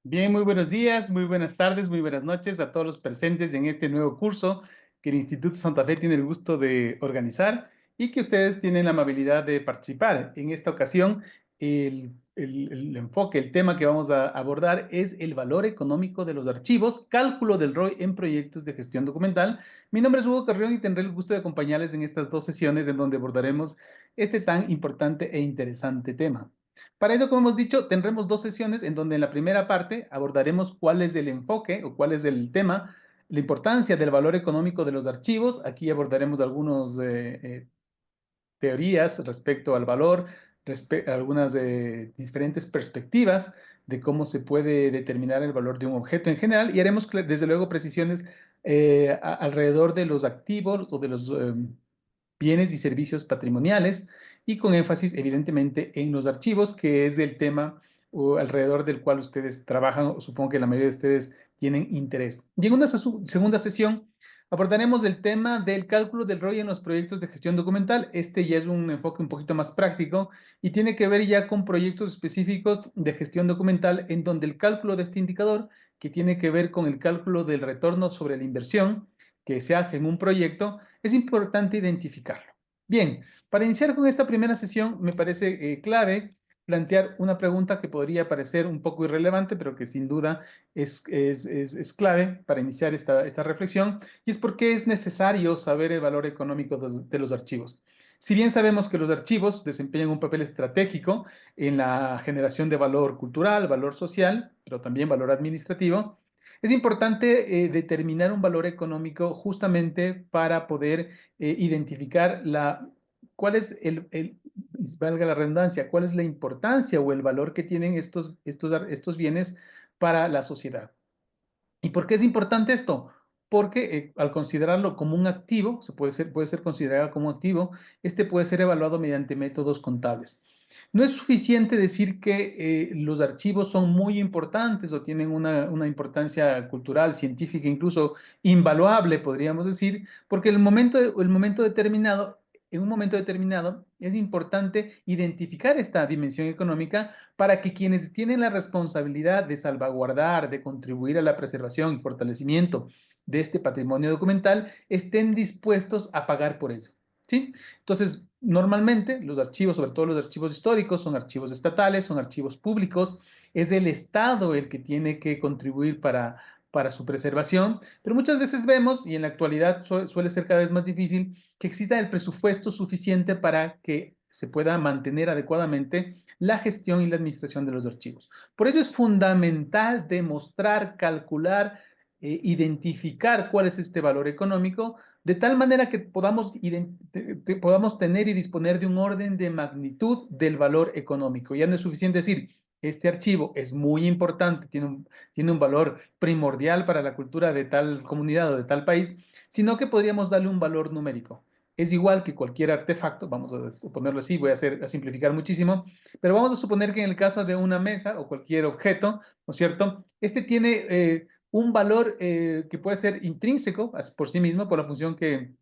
Bien, muy buenos días, muy buenas tardes, muy buenas noches a todos los presentes en este nuevo curso que el Instituto Santa Fe tiene el gusto de organizar y que ustedes tienen la amabilidad de participar. En esta ocasión, el enfoque, el tema que vamos a abordar es el valor económico de los archivos, cálculo del ROI en proyectos de gestión documental. Mi nombre es Hugo Carrión y tendré el gusto de acompañarles en estas dos sesiones en donde abordaremos este tan importante e interesante tema. Para eso, como hemos dicho, tendremos dos sesiones en donde en la primera parte abordaremos cuál es el enfoque o cuál es el tema, la importancia del valor económico de los archivos. Aquí abordaremos algunas teorías respecto al valor, algunas diferentes perspectivas de cómo se puede determinar el valor de un objeto en general y haremos desde luego precisiones alrededor de los activos o de los bienes y servicios patrimoniales y con énfasis evidentemente en los archivos, que es el tema alrededor del cual ustedes trabajan, o supongo que la mayoría de ustedes tienen interés. Y en una segunda sesión abordaremos el tema del cálculo del ROI en los proyectos de gestión documental. Este ya es un enfoque un poquito más práctico y tiene que ver ya con proyectos específicos de gestión documental en donde el cálculo de este indicador, que tiene que ver con el cálculo del retorno sobre la inversión que se hace en un proyecto, es importante identificarlo. Bien, para iniciar con esta primera sesión, me parece clave plantear una pregunta que podría parecer un poco irrelevante, pero que sin duda es clave para iniciar esta reflexión, y es por qué es necesario saber el valor económico de los archivos. Si bien sabemos que los archivos desempeñan un papel estratégico en la generación de valor cultural, valor social, pero también valor administrativo, es importante determinar un valor económico justamente para poder identificar cuál es valga la redundancia, cuál es la importancia o el valor que tienen estos bienes para la sociedad. ¿Y por qué es importante esto? Porque al considerarlo como un activo, puede ser considerado como activo, este puede ser evaluado mediante métodos contables. No es suficiente decir que los archivos son muy importantes o tienen una importancia cultural, científica, incluso invaluable, podríamos decir, porque en un momento determinado es importante identificar esta dimensión económica para que quienes tienen la responsabilidad de salvaguardar, de contribuir a la preservación y fortalecimiento de este patrimonio documental estén dispuestos a pagar por eso. ¿Sí? Entonces, normalmente los archivos, sobre todo los archivos históricos, son archivos estatales, son archivos públicos, es el Estado el que tiene que contribuir para su preservación, pero muchas veces vemos, y en la actualidad suele ser cada vez más difícil, que exista el presupuesto suficiente para que se pueda mantener adecuadamente la gestión y la administración de los archivos. Por ello es fundamental demostrar, calcular, identificar cuál es este valor económico, de tal manera que podamos tener y disponer de un orden de magnitud del valor económico. Ya no es suficiente decir, este archivo es muy importante, tiene un valor primordial para la cultura de tal comunidad o de tal país, sino que podríamos darle un valor numérico. Es igual que cualquier artefacto, vamos a suponerlo así, a simplificar muchísimo, pero vamos a suponer que en el caso de una mesa o cualquier objeto, ¿no es cierto? Este tiene un valor que puede ser intrínseco por sí mismo, por la función que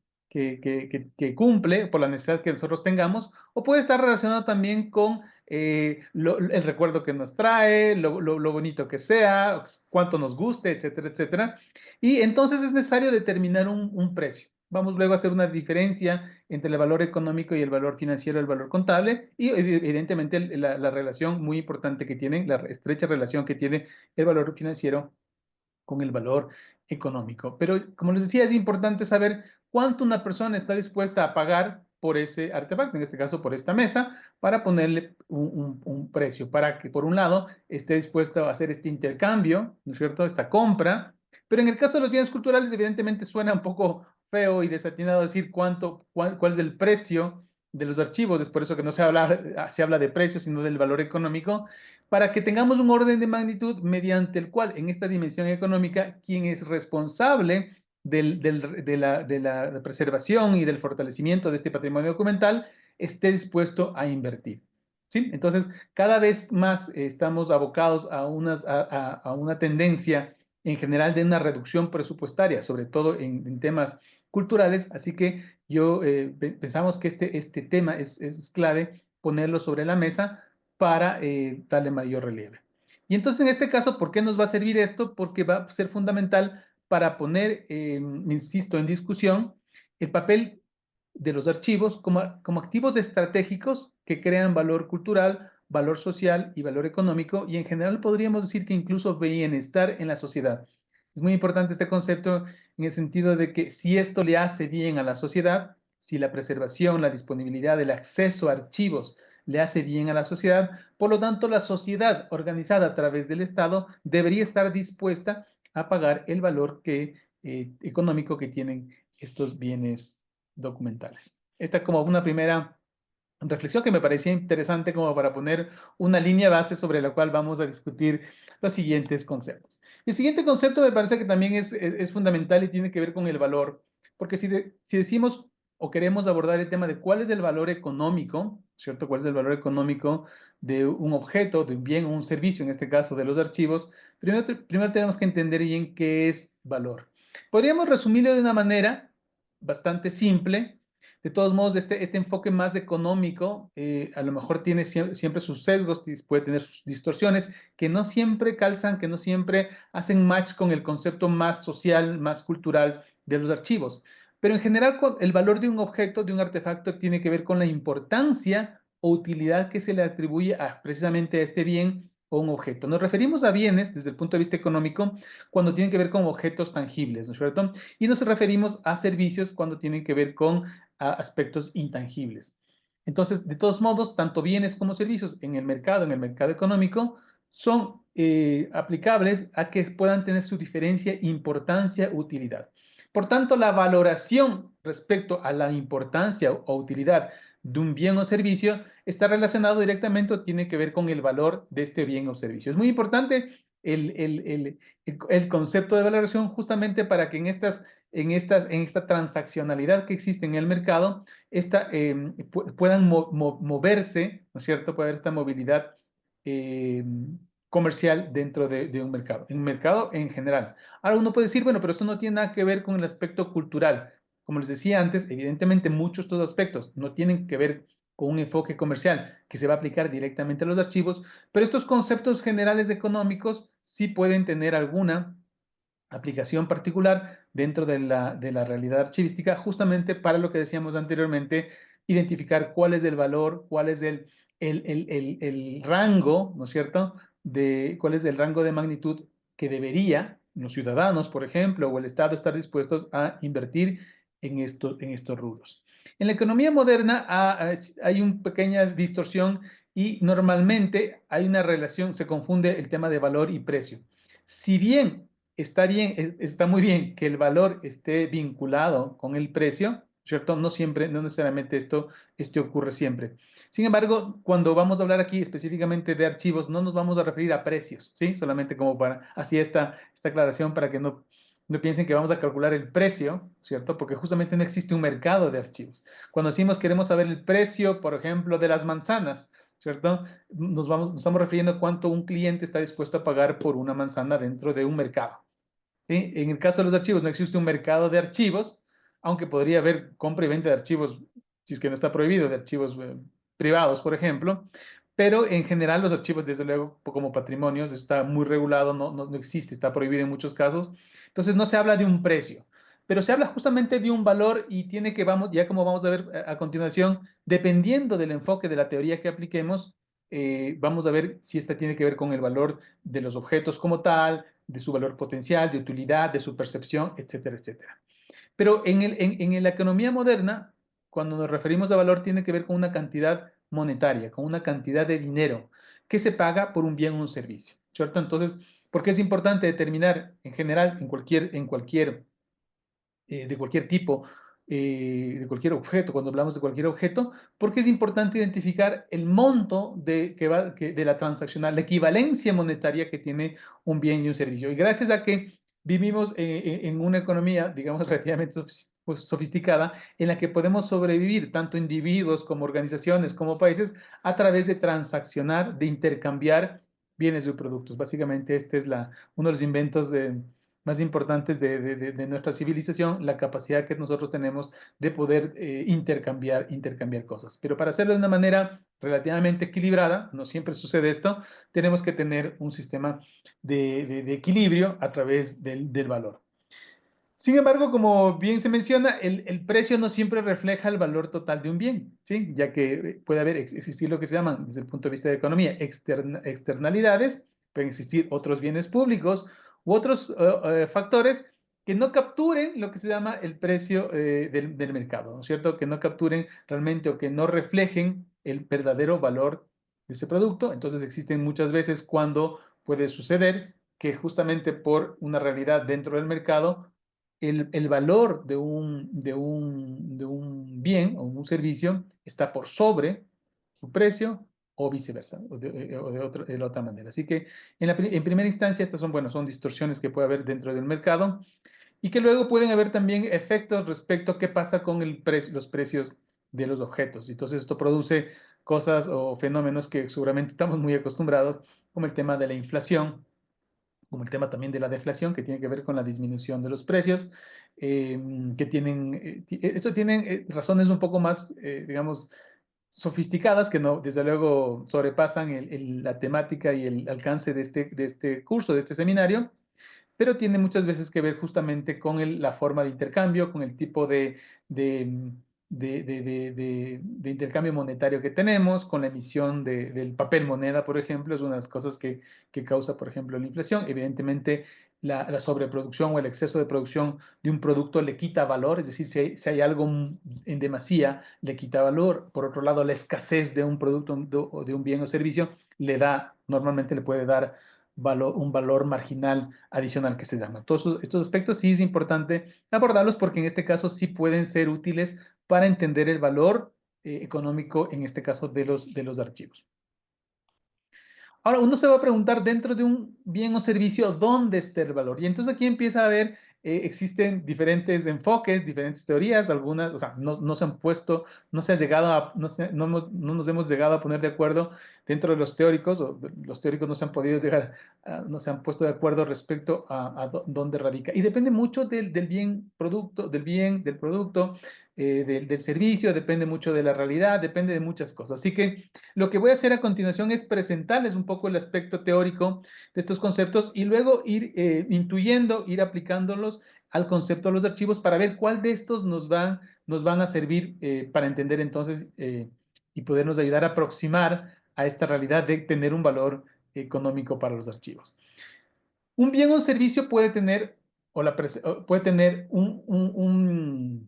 cumple, por la necesidad que nosotros tengamos, o puede estar relacionado también con el recuerdo que nos trae, lo bonito que sea, cuánto nos guste, etcétera, etcétera. Y entonces es necesario determinar un precio. Vamos luego a hacer una diferencia entre el valor económico y el valor financiero, el valor contable, y evidentemente la relación muy importante que tiene, la estrecha relación que tiene el valor financiero con el valor económico. Pero como les decía, es importante saber cuánto una persona está dispuesta a pagar por ese artefacto, en este caso por esta mesa, para ponerle un precio, para que por un lado esté dispuesto a hacer este intercambio, ¿no es cierto?, esta compra. Pero en el caso de los bienes culturales, evidentemente suena un poco feo y desatinado decir cuál es el precio de los archivos, es por eso que no se habla de precio, sino del valor económico, para que tengamos un orden de magnitud mediante el cual en esta dimensión económica, quien es responsable de la preservación y del fortalecimiento de este patrimonio documental esté dispuesto a invertir. ¿Sí? Entonces, cada vez más estamos abocados a una tendencia en general de una reducción presupuestaria, sobre todo en temas culturales, así que pensamos que este tema es clave ponerlo sobre la mesa para darle mayor relieve. Y entonces, en este caso, ¿por qué nos va a servir esto? Porque va a ser fundamental para poner, insisto, en discusión el papel de los archivos como activos estratégicos que crean valor cultural, valor social y valor económico, y en general podríamos decir que incluso bienestar en la sociedad. Es muy importante este concepto en el sentido de que si esto le hace bien a la sociedad, si la preservación, la disponibilidad, el acceso a archivos le hace bien a la sociedad, por lo tanto la sociedad organizada a través del Estado debería estar dispuesta a pagar el valor económico que tienen estos bienes documentales. Esta es como una primera reflexión que me parecía interesante como para poner una línea base sobre la cual vamos a discutir los siguientes conceptos. El siguiente concepto me parece que también es fundamental y tiene que ver con el valor, porque si decimos o queremos abordar el tema de cuál es el valor económico, ¿cierto? ¿Cuál es el valor económico de un objeto, de un bien o un servicio, en este caso de los archivos? Primero tenemos que entender bien qué es valor. Podríamos resumirlo de una manera bastante simple. De todos modos, este enfoque más económico a lo mejor tiene siempre sus sesgos, puede tener sus distorsiones, que no siempre calzan, que no siempre hacen match con el concepto más social, más cultural de los archivos. Pero en general, el valor de un objeto, de un artefacto, tiene que ver con la importancia o utilidad que se le atribuye precisamente a este bien o un objeto. Nos referimos a bienes desde el punto de vista económico cuando tienen que ver con objetos tangibles, ¿no es cierto? Y nos referimos a servicios cuando tienen que ver con a aspectos intangibles. Entonces, de todos modos, tanto bienes como servicios en el mercado económico, son aplicables a que puedan tener su diferencia, importancia, utilidad. Por tanto, la valoración respecto a la importancia o utilidad de un bien o servicio está relacionado directamente o tiene que ver con el valor de este bien o servicio. Es muy importante el concepto de valoración justamente para que en esta transaccionalidad que existe en el mercado, puedan moverse, ¿no es cierto? Puede haber esta movilidad eh, comercial dentro de un mercado, en un mercado en general. Ahora uno puede decir, bueno, pero esto no tiene nada que ver con el aspecto cultural. Como les decía antes, evidentemente muchos de estos aspectos no tienen que ver con un enfoque comercial que se va a aplicar directamente a los archivos, pero estos conceptos generales económicos sí pueden tener alguna aplicación particular dentro de la realidad archivística, justamente para lo que decíamos anteriormente, identificar cuál es el valor, cuál es el rango, ¿no es cierto?, cuál es el rango de magnitud que debería los ciudadanos, por ejemplo, o el Estado estar dispuestos a invertir en estos rubros. En la economía moderna hay una pequeña distorsión y normalmente hay una relación, se confunde el tema de valor y precio. Si bien está muy bien que el valor esté vinculado con el precio, ¿cierto? No siempre, no necesariamente esto ocurre siempre. Sin embargo, cuando vamos a hablar aquí específicamente de archivos, no nos vamos a referir a precios, ¿sí? Solamente como así esta aclaración para que no piensen que vamos a calcular el precio, ¿cierto? Porque justamente no existe un mercado de archivos. Cuando decimos queremos saber el precio, por ejemplo, de las manzanas, ¿cierto? Nos estamos refiriendo a cuánto un cliente está dispuesto a pagar por una manzana dentro de un mercado. ¿Sí? En el caso de los archivos, no existe un mercado de archivos, aunque podría haber compra y venta de archivos, si es que no está prohibido, de archivos privados, por ejemplo, pero en general los archivos, desde luego, como patrimonios, está muy regulado, no existe, está prohibido en muchos casos. Entonces no se habla de un precio, pero se habla justamente de un valor y tiene que, ya como vamos a ver a continuación, dependiendo del enfoque de la teoría que apliquemos, vamos a ver si esta tiene que ver con el valor de los objetos como tal, de su valor potencial, de utilidad, de su percepción, etcétera, etcétera. Pero en la economía moderna, cuando nos referimos a valor, tiene que ver con una cantidad monetaria, con una cantidad de dinero que se paga por un bien o un servicio, ¿cierto? Entonces, ¿por qué es importante determinar en general, de cualquier tipo, de cualquier objeto, cuando hablamos de cualquier objeto, porque es importante identificar el monto de la transaccional, la equivalencia monetaria que tiene un bien y un servicio? Y gracias a que vivimos en una economía, digamos, relativamente pues, sofisticada, en la que podemos sobrevivir, tanto individuos como organizaciones, como países, a través de transaccionar, de intercambiar bienes y productos. Básicamente, este es uno de los inventos más importantes de nuestra civilización, la capacidad que nosotros tenemos de poder intercambiar cosas. Pero para hacerlo de una manera relativamente equilibrada, no siempre sucede esto, tenemos que tener un sistema de equilibrio a través del valor. Sin embargo, como bien se menciona, el precio no siempre refleja el valor total de un bien, ¿sí? Ya que puede existir lo que se llaman, desde el punto de vista de economía, externalidades, pueden existir otros bienes públicos u otros factores que no capturen lo que se llama el precio del mercado, ¿no es cierto? Que no capturen realmente o que no reflejen el verdadero valor de ese producto. Entonces existen muchas veces cuando puede suceder que justamente por una realidad dentro del mercado, el valor de un bien o un servicio está por sobre su precio o viceversa, de la otra manera. Así que en primera instancia estas son, bueno, son distorsiones que puede haber dentro del mercado y que luego pueden haber también efectos respecto a qué pasa con los precios de los objetos. Entonces esto produce cosas o fenómenos que seguramente estamos muy acostumbrados, como el tema de la inflación, como el tema también de la deflación, que tiene que ver con la disminución de los precios, que esto tienen razones un poco más, digamos, sofisticadas, que no, desde luego sobrepasan la temática y el alcance de este curso, de este seminario, pero tiene muchas veces que ver justamente con la forma de intercambio, con el tipo de, de intercambio monetario que tenemos, con la emisión del papel moneda, por ejemplo, es una de las cosas que causa, por ejemplo, la inflación. Evidentemente, la sobreproducción o el exceso de producción de un producto le quita valor, es decir, si hay algo en demasía, le quita valor. Por otro lado, la escasez de un producto o de un bien o servicio normalmente le puede dar un valor marginal adicional que se llama. Todos estos aspectos sí es importante abordarlos porque en este caso sí pueden ser útiles para entender el valor económico, en este caso de los archivos. Ahora, uno se va a preguntar dentro de un bien o servicio, ¿dónde está el valor? Y entonces aquí empieza a ver, existen diferentes enfoques, diferentes teorías, algunas, o sea, no se han puesto, no se ha llegado a, no nos hemos llegado a poner de acuerdo dentro de los teóricos, o los teóricos no se han podido llegar, no se han puesto de acuerdo respecto a dónde radica. Y depende mucho del bien producto, del producto, del servicio, depende mucho de la realidad, depende de muchas cosas. Así que lo que voy a hacer a continuación es presentarles un poco el aspecto teórico de estos conceptos y luego ir intuyendo, ir aplicándolos al concepto de los archivos para ver cuál de estos nos van a servir para entender entonces y podernos ayudar a aproximar a esta realidad de tener un valor económico para los archivos. Un bien o servicio puede tener, o puede tener un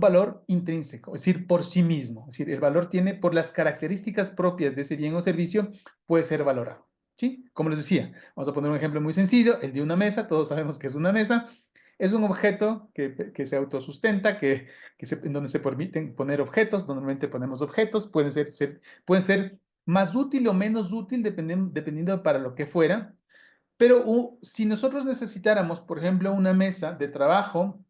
valor intrínseco, es decir, por sí mismo. Es decir, el valor tiene, por las características propias de ese bien o servicio, puede ser valorado. ¿Sí? Como les decía, vamos a poner un ejemplo muy sencillo, el de una mesa, todos sabemos que es una mesa. Es un objeto que se autosustenta, en donde se permiten poner objetos, normalmente ponemos objetos, pueden ser más útil o menos útil dependiendo para lo que fuera, pero si nosotros necesitáramos, por ejemplo, una mesa de trabajo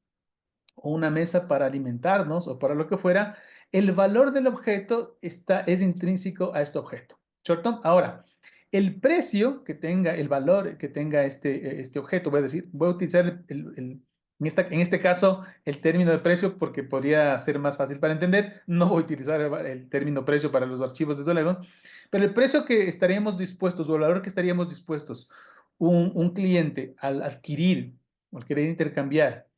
o una mesa para alimentarnos o para lo que fuera, el valor del objeto es intrínseco a este objeto. ¿Cierto? Ahora, el precio que tenga, el valor que tenga este objeto, voy a utilizar en este caso el término de precio porque podría ser más fácil para entender. No voy a utilizar el término precio para los archivos, desde luego, pero el precio que estaríamos dispuestos o el valor que estaríamos dispuestos un cliente al adquirir o al querer intercambiar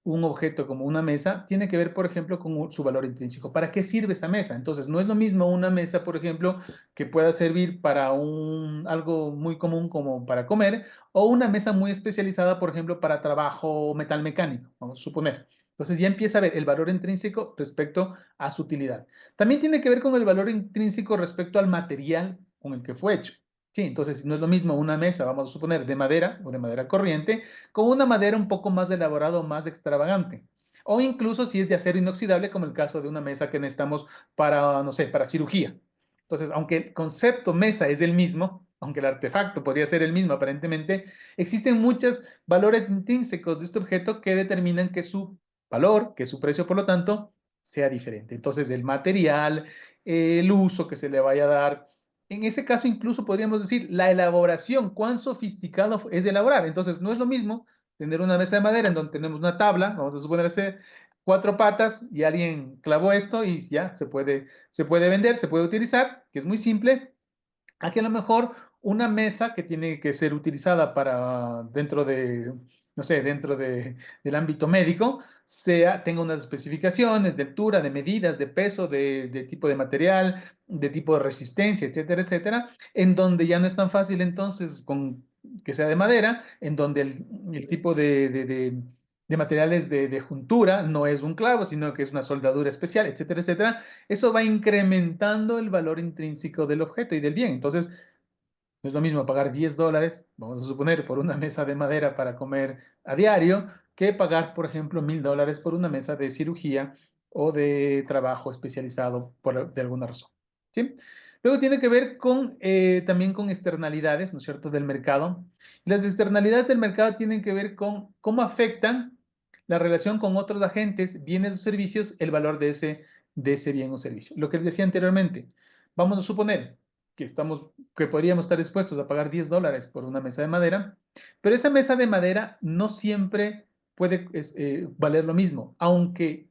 un objeto como una mesa, tiene que ver, por ejemplo, con su valor intrínseco. ¿Para qué sirve esa mesa? Entonces, no es lo mismo una mesa, por ejemplo, que pueda servir para algo muy común como para comer, o una mesa muy especializada, por ejemplo, para trabajo metal mecánico, vamos a suponer. Entonces ya empieza a ver el valor intrínseco respecto a su utilidad. También tiene que ver con el valor intrínseco respecto al material con el que fue hecho. Sí, entonces no es lo mismo una mesa, vamos a suponer, de madera o de madera corriente, con una madera un poco más elaborada o más extravagante. O incluso si es de acero inoxidable, como el caso de una mesa que necesitamos para, no sé, para cirugía. Entonces, aunque el concepto mesa es el mismo, aunque el artefacto podría ser el mismo aparentemente, existen muchos valores intrínsecos de este objeto que determinan que su valor, que su precio, por lo tanto, sea diferente. Entonces, el material, el uso que se le vaya a dar, en ese caso, incluso podríamos decir la elaboración, cuán sofisticado es de elaborar. Entonces, no es lo mismo tener una mesa de madera en donde tenemos una tabla, vamos a suponer ese 4 patas, y alguien clavó esto y ya se puede vender, se puede utilizar, que es muy simple. Aquí a lo mejor una mesa que tiene que ser utilizada para dentro de, no sé, del ámbito médico, tenga unas especificaciones de altura, de medidas, de peso, de tipo de material, de tipo de resistencia, etcétera, etcétera, en donde ya no es tan fácil entonces que sea de madera, en donde el tipo de materiales de juntura no es un clavo, sino que es una soldadura especial, etcétera, etcétera. Eso va incrementando el valor intrínseco del objeto y del bien. Entonces, no es lo mismo pagar $10, vamos a suponer, por una mesa de madera para comer a diario, que pagar, por ejemplo, $1000 por una mesa de cirugía o de trabajo especializado de alguna razón. ¿Sí? Luego tiene que ver también con externalidades, ¿no es cierto?, del mercado. Las externalidades del mercado tienen que ver con cómo afectan la relación con otros agentes, bienes o servicios, el valor de ese bien o servicio. Lo que les decía anteriormente, vamos a suponer que podríamos estar dispuestos a pagar $10 por una mesa de madera, pero esa mesa de madera no siempre puede valer lo mismo, aunque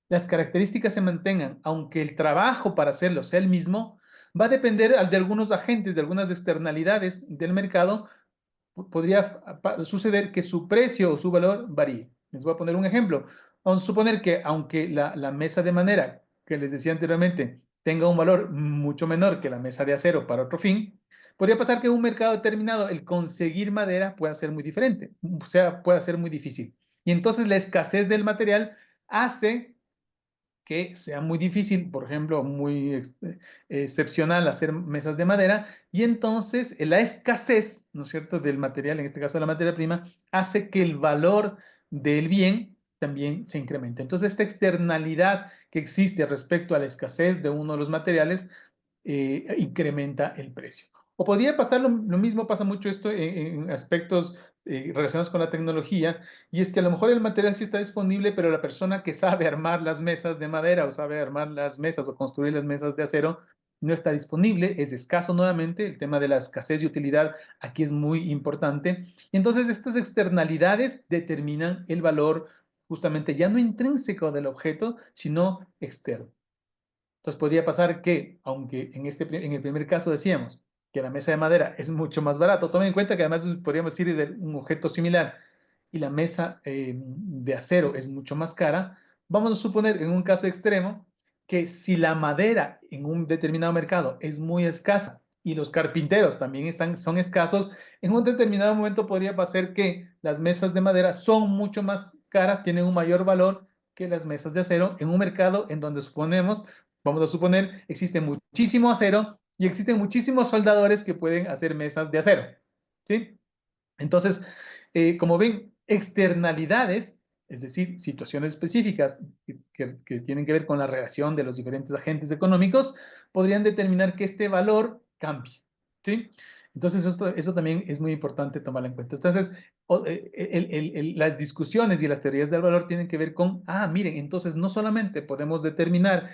las características se mantengan, aunque el trabajo para hacerlo sea el mismo, va a depender de algunos agentes, de algunas externalidades del mercado. Podría suceder que su precio o su valor varíe. Les voy a poner un ejemplo. Vamos a suponer que aunque la mesa de madera que les decía anteriormente tenga un valor mucho menor que la mesa de acero para otro fin, podría pasar que en un mercado determinado el conseguir madera pueda ser muy diferente, o sea, pueda ser muy difícil. Y entonces la escasez del material hace que sea muy difícil, por ejemplo, muy excepcional hacer mesas de madera, y entonces la escasez, ¿no es cierto?, del material, en este caso de la materia prima, hace que el valor del bien también se incremente. Entonces, esta externalidad que existe respecto a la escasez de uno de los materiales incrementa el precio. O podría pasar lo mismo, pasa mucho esto en aspectos relacionados con la tecnología, y es que a lo mejor el material sí está disponible, pero la persona que sabe armar las mesas de madera o sabe armar las mesas o construir las mesas de acero no está disponible, es escaso nuevamente. El tema de la escasez y utilidad aquí es muy importante. Y entonces estas externalidades determinan el valor justamente ya no intrínseco del objeto, sino externo. Entonces podría pasar que, aunque en el primer caso decíamos que la mesa de madera es mucho más barato, tomen en cuenta que además podríamos decir es de un objeto similar, y la mesa de acero es mucho más cara. Vamos a suponer en un caso extremo que si la madera en un determinado mercado es muy escasa y los carpinteros también son escasos, en un determinado momento podría pasar que las mesas de madera son mucho más caras, tienen un mayor valor que las mesas de acero en un mercado en donde vamos a suponer, existe muchísimo acero y existen muchísimos soldadores que pueden hacer mesas de acero. ¿Sí? Entonces, como ven, externalidades, es decir, situaciones específicas que tienen que ver con la relación de los diferentes agentes económicos, podrían determinar que este valor cambie. ¿Sí? Entonces, eso también es muy importante tomarlo en cuenta. Entonces, las discusiones y las teorías del valor tienen que ver con, miren, entonces no solamente podemos determinar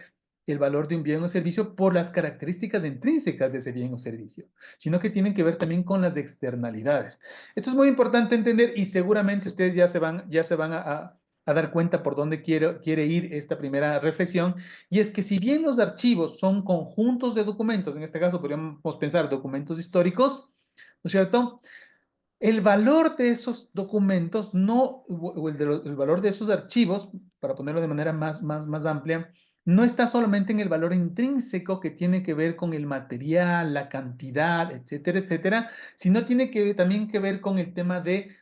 el valor de un bien o servicio por las características intrínsecas de ese bien o servicio, sino que tienen que ver también con las externalidades. Esto es muy importante entender, y seguramente ustedes ya se van a dar cuenta por dónde quiere ir esta primera reflexión, y es que si bien los archivos son conjuntos de documentos, en este caso podríamos pensar documentos históricos, ¿no es cierto? El valor de esos documentos, no, o el valor de esos archivos, para ponerlo de manera más amplia, no está solamente en el valor intrínseco que tiene que ver con el material, la cantidad, etcétera, etcétera, sino tiene también que ver con el tema de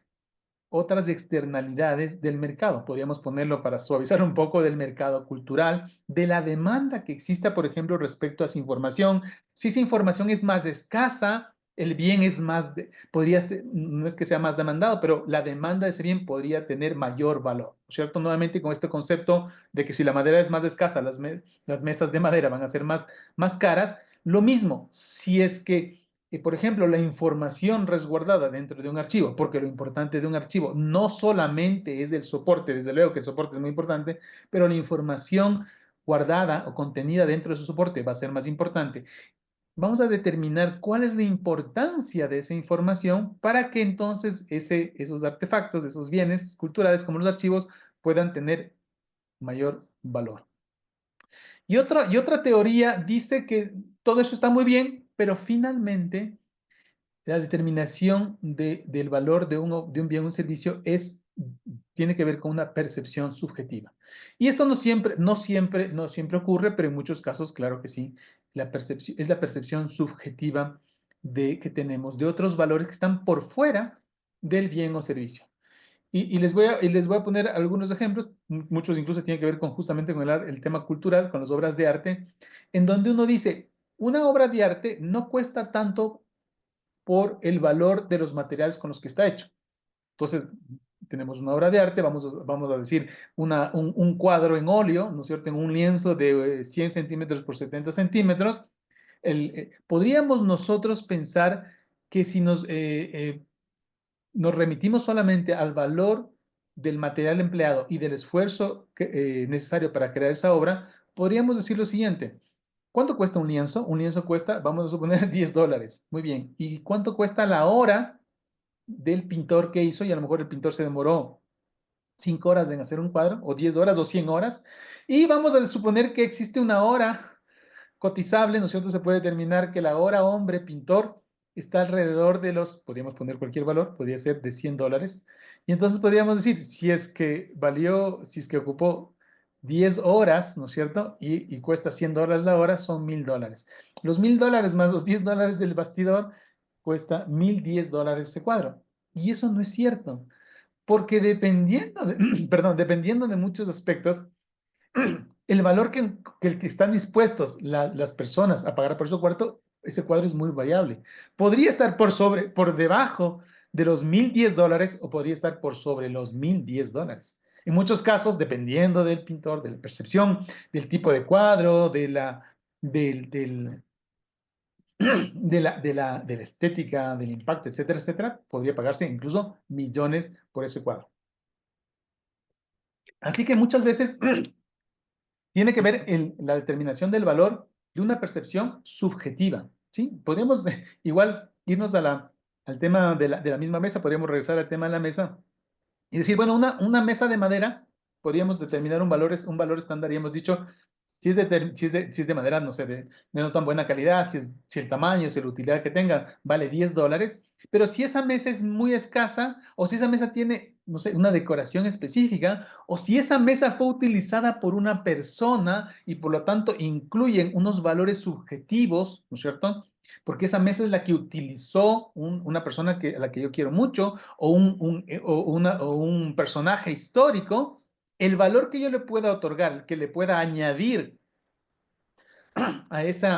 otras externalidades del mercado. Podríamos ponerlo para suavizar un poco del mercado cultural, de la demanda que exista, por ejemplo, respecto a esa información. Si esa información es más escasa, el bien es podría ser, no es que sea más demandado, pero la demanda de ese bien podría tener mayor valor, ¿cierto? Nuevamente con este concepto de que si la madera es más escasa, las mesas de madera van a ser más caras. Lo mismo, si es que por ejemplo, la información resguardada dentro de un archivo, porque lo importante de un archivo no solamente es el soporte, desde luego que el soporte es muy importante, pero la información guardada o contenida dentro de su soporte va a ser más importante. vamos a determinar cuál es la importancia de esa información para que entonces esos artefactos, esos bienes culturales como los archivos puedan tener mayor valor. Y otra teoría dice que todo eso está muy bien, pero finalmente la determinación del valor de un bien o un servicio tiene que ver con una percepción subjetiva. Y esto no siempre ocurre, pero en muchos casos, claro que sí, es la percepción subjetiva que tenemos de otros valores que están por fuera del bien o servicio. Y les voy a poner algunos ejemplos, muchos incluso tienen que ver justamente con el tema cultural, con las obras de arte, en donde uno dice, una obra de arte no cuesta tanto por el valor de los materiales con los que está hecho. Entonces, tenemos una obra de arte, vamos a decir, un cuadro en óleo, ¿no es cierto?, en un lienzo de 100 centímetros por 70 centímetros. Podríamos nosotros pensar que si nos remitimos solamente al valor del material empleado y del esfuerzo necesario para crear esa obra, podríamos decir lo siguiente. ¿Cuánto cuesta un lienzo? Un lienzo cuesta, vamos a suponer, $10. Muy bien. ¿Y cuánto cuesta la hora del pintor que hizo? Y a lo mejor el pintor se demoró 5 horas en hacer un cuadro, o 10 horas, o 100 horas. Y vamos a suponer que existe una hora cotizable, ¿no es cierto? Se puede determinar que la hora hombre pintor está alrededor podríamos poner cualquier valor, podría ser de $100. Y entonces podríamos decir, si es que ocupó 10 horas, ¿no es cierto? Y cuesta $100 la hora, son $1000. Los $1000 más los $10 del bastidor, cuesta $1010 ese cuadro. Y eso no es cierto, porque perdón, dependiendo de muchos aspectos, el valor que están dispuestos las personas a pagar por ese cuadro es muy variable. Podría estar por debajo de los $1010 o podría estar por sobre los $1010. En muchos casos, dependiendo del pintor, de la percepción, del tipo de cuadro, de la estética, del impacto, etcétera, etcétera, podría pagarse incluso millones por ese cuadro. Así que muchas veces tiene que ver en la determinación del valor de una percepción subjetiva, ¿sí? Podríamos igual irnos al tema de la misma mesa, podríamos regresar al tema de la mesa y decir, bueno, una mesa de madera, podríamos determinar un valor estándar y hemos dicho, si es de madera, no sé, de no tan buena calidad, si el tamaño, si la utilidad que tenga vale $10, pero si esa mesa es muy escasa, o si esa mesa tiene, no sé, una decoración específica, o si esa mesa fue utilizada por una persona y por lo tanto incluyen unos valores subjetivos, ¿no es cierto? Porque esa mesa es la que utilizó una persona a la que yo quiero mucho, o un personaje histórico, el valor que yo le pueda otorgar, que le pueda añadir a ese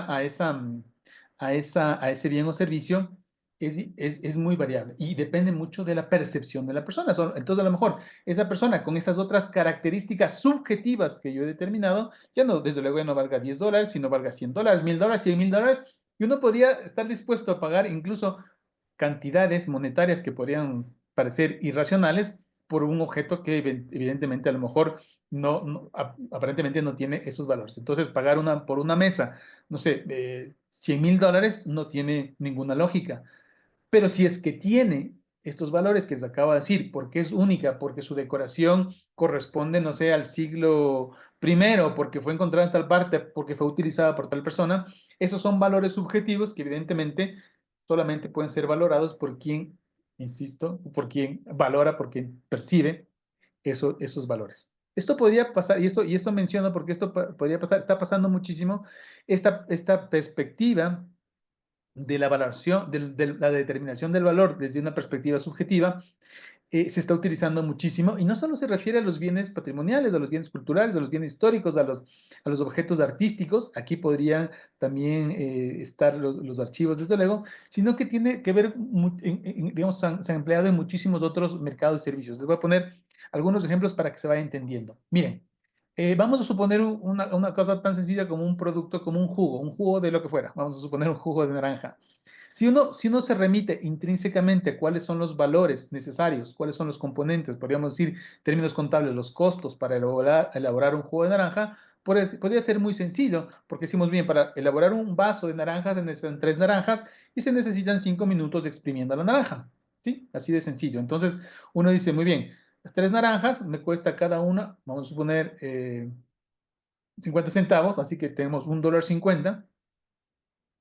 bien o servicio, es muy variable y depende mucho de la percepción de la persona. Entonces, a lo mejor, esa persona con esas otras características subjetivas que yo he determinado, ya no, desde luego ya no valga $10, sino valga $100, $1000, $100,000, y uno podría estar dispuesto a pagar incluso cantidades monetarias que podrían parecer irracionales por un objeto que evidentemente a lo mejor aparentemente no tiene esos valores. Entonces, pagar por una mesa, no sé, $100,000 no tiene ninguna lógica. Pero si es que tiene estos valores que les acabo de decir, porque es única, porque su decoración corresponde, no sé, al siglo primero, porque fue encontrada en tal parte, porque fue utilizada por tal persona, esos son valores subjetivos que evidentemente solamente pueden ser valorados por quien, insisto, por quien valora, por quien percibe esos valores. Esto podría pasar, y esto menciono porque esto podría pasar, está pasando muchísimo, esta perspectiva de la valoración, de la determinación del valor desde una perspectiva subjetiva, se está utilizando muchísimo, y no solo se refiere a los bienes patrimoniales, a los bienes culturales, a los bienes históricos, a los objetos artísticos. Aquí podrían también estar los archivos, desde luego, sino que tiene que ver, digamos, se han empleado en muchísimos otros mercados y servicios. Les voy a poner algunos ejemplos para que se vaya entendiendo. Miren, vamos a suponer una cosa tan sencilla como un producto, como un jugo de lo que fuera. Vamos a suponer un jugo de naranja. Si uno se remite intrínsecamente a cuáles son los valores necesarios, cuáles son los componentes, podríamos decir, en términos contables, los costos para elaborar un jugo de naranja, podría ser muy sencillo, porque decimos bien, para elaborar un vaso de naranjas se necesitan 3 naranjas y se necesitan 5 minutos exprimiendo la naranja. ¿Sí? Así de sencillo. Entonces, uno dice, muy bien, las 3 naranjas me cuesta cada una, vamos a suponer, 50 centavos, así que tenemos $1.50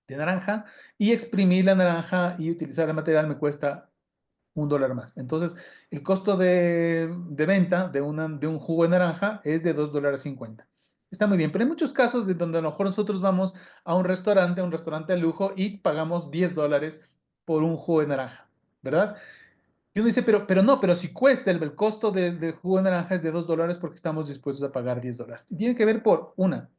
de naranja, y exprimir la naranja y utilizar el material me cuesta $1 más. Entonces, el costo de venta de un jugo de naranja es de $2.50. Está muy bien, pero hay muchos casos de donde a lo mejor nosotros vamos a un restaurante de lujo y pagamos $10 por un jugo de naranja, ¿verdad? Y uno dice, pero no, pero si cuesta el costo del jugo de naranja es de $2 porque estamos dispuestos a pagar $10. Y tiene que ver por una,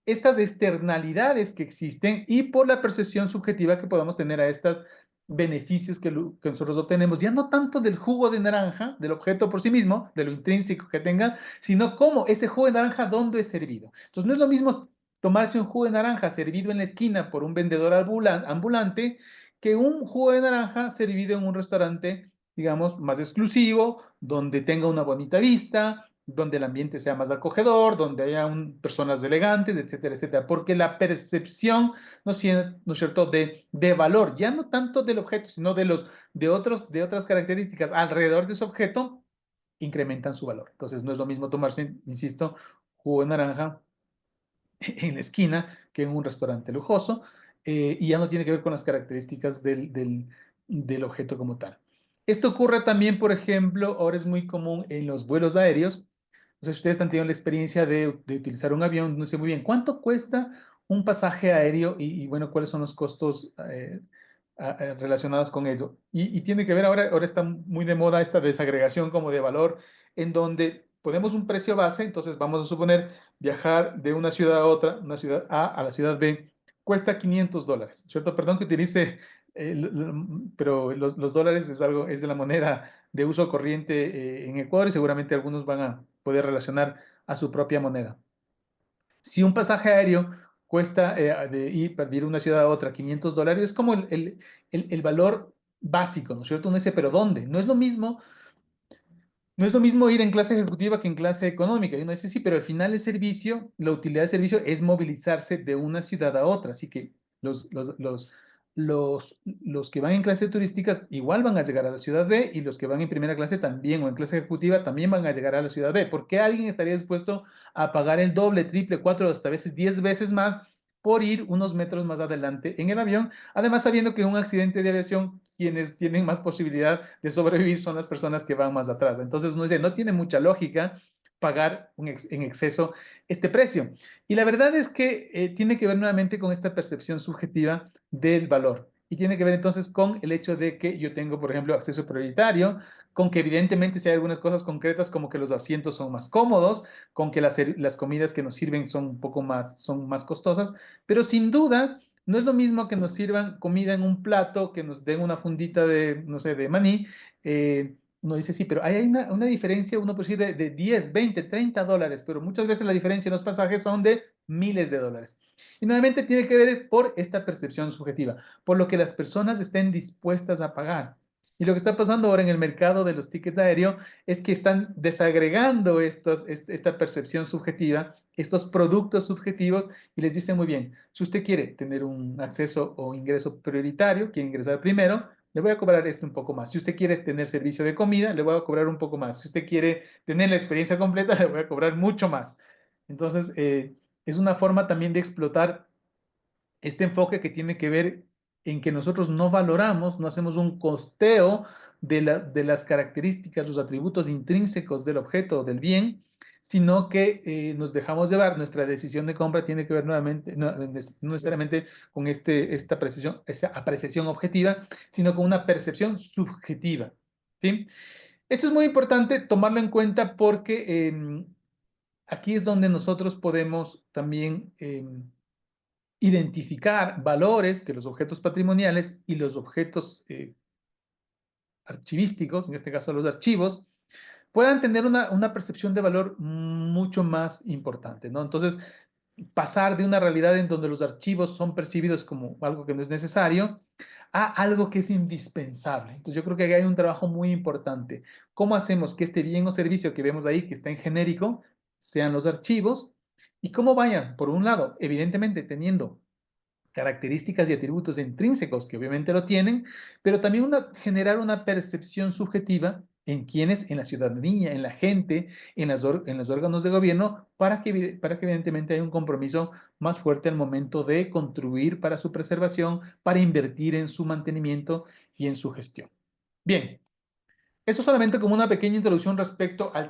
estas externalidades que existen y por la percepción subjetiva que podamos tener a estos beneficios que nosotros obtenemos, ya no tanto del jugo de naranja, del objeto por sí mismo, de lo intrínseco que tenga, sino cómo ese jugo de naranja, dónde es servido. Entonces, no es lo mismo tomarse un jugo de naranja servido en la esquina por un vendedor ambulante que un jugo de naranja servido en un restaurante, digamos, más exclusivo, donde tenga una bonita vista, donde el ambiente sea más acogedor, donde haya personas elegantes, etcétera, etcétera, porque la percepción, ¿no es cierto?, de valor, ya no tanto del objeto, sino de otras características alrededor de ese objeto, incrementan su valor. Entonces, no es lo mismo tomarse, insisto, jugo de naranja en la esquina que en un restaurante lujoso, y ya no tiene que ver con las características del objeto como tal. Esto ocurre también, por ejemplo, ahora es muy común en los vuelos aéreos. No sé si ustedes han tenido la experiencia de utilizar un avión, no sé muy bien, ¿cuánto cuesta un pasaje aéreo y bueno, cuáles son los costos relacionados con eso? Y tiene que ver, ahora está muy de moda esta desagregación como de valor, en donde ponemos un precio base, entonces vamos a suponer viajar de una ciudad a otra, una ciudad A la ciudad B, cuesta $500, ¿cierto? Perdón que utilice, pero los dólares es algo, es de la moneda de uso corriente en Ecuador y seguramente algunos van a poder relacionar a su propia moneda. Si un pasaje aéreo cuesta de ir de ir de una ciudad a otra $500, es como el valor básico, ¿no es cierto? Uno dice, pero ¿dónde? No es lo mismo ir en clase ejecutiva que en clase económica. Y uno dice, sí, pero al final el servicio, la utilidad del servicio es movilizarse de una ciudad a otra. Así que los que van en clase turísticas igual van a llegar a la ciudad B y los que van en primera clase también o en clase ejecutiva también van a llegar a la ciudad B. ¿Por qué alguien estaría dispuesto a pagar el doble, triple, cuatro, hasta veces 10 veces más por ir unos metros más adelante en el avión? Además, sabiendo que en un accidente de aviación, quienes tienen más posibilidad de sobrevivir son las personas que van más atrás. Entonces, uno dice, no tiene mucha lógica pagar en exceso este precio. Y la verdad es que tiene que ver nuevamente con esta percepción subjetiva del valor. Y tiene que ver entonces con el hecho de que yo tengo, por ejemplo, acceso prioritario, con que evidentemente si hay algunas cosas concretas como que los asientos son más cómodos, con que las comidas que nos sirven son un poco más, son más costosas, pero sin duda no es lo mismo que nos sirvan comida en un plato, que nos den una fundita de, no sé, de maní. Uno dice, sí, pero hay una diferencia, uno puede decir, de 10, 20, $30, pero muchas veces la diferencia en los pasajes son de miles de dólares. Y nuevamente tiene que ver por esta percepción subjetiva, por lo que las personas estén dispuestas a pagar. Y lo que está pasando ahora en el mercado de los tickets aéreos es que están desagregando esta percepción subjetiva, estos productos subjetivos, y les dicen muy bien, si usted quiere tener un acceso o ingreso prioritario, quiere ingresar primero, le voy a cobrar esto un poco más. Si usted quiere tener servicio de comida, le voy a cobrar un poco más. Si usted quiere tener la experiencia completa, le voy a cobrar mucho más. Entonces, es una forma también de explotar este enfoque que tiene que ver en que nosotros no valoramos, no hacemos un costeo de las características, los atributos intrínsecos del objeto o del bien, sino que nos dejamos llevar, nuestra decisión de compra tiene que ver nuevamente, no necesariamente con esta apreciación objetiva, sino con una percepción subjetiva, ¿sí? Esto es muy importante tomarlo en cuenta porque aquí es donde nosotros podemos también identificar valores que los objetos patrimoniales y los objetos archivísticos, en este caso los archivos, puedan tener una percepción de valor mucho más importante, ¿no? Entonces, pasar de una realidad en donde los archivos son percibidos como algo que no es necesario a algo que es indispensable. Entonces, yo creo que hay un trabajo muy importante. ¿Cómo hacemos que este bien o servicio que vemos ahí, que está en genérico, sean los archivos? ¿Y cómo vayan? Por un lado, evidentemente teniendo características y atributos intrínsecos que obviamente lo tienen, pero también generar una percepción subjetiva en quienes, en la ciudadanía, en la gente, en los órganos de gobierno, para que evidentemente haya un compromiso más fuerte al momento de contribuir para su preservación, para invertir en su mantenimiento y en su gestión. Bien, eso solamente como una pequeña introducción respecto al tema.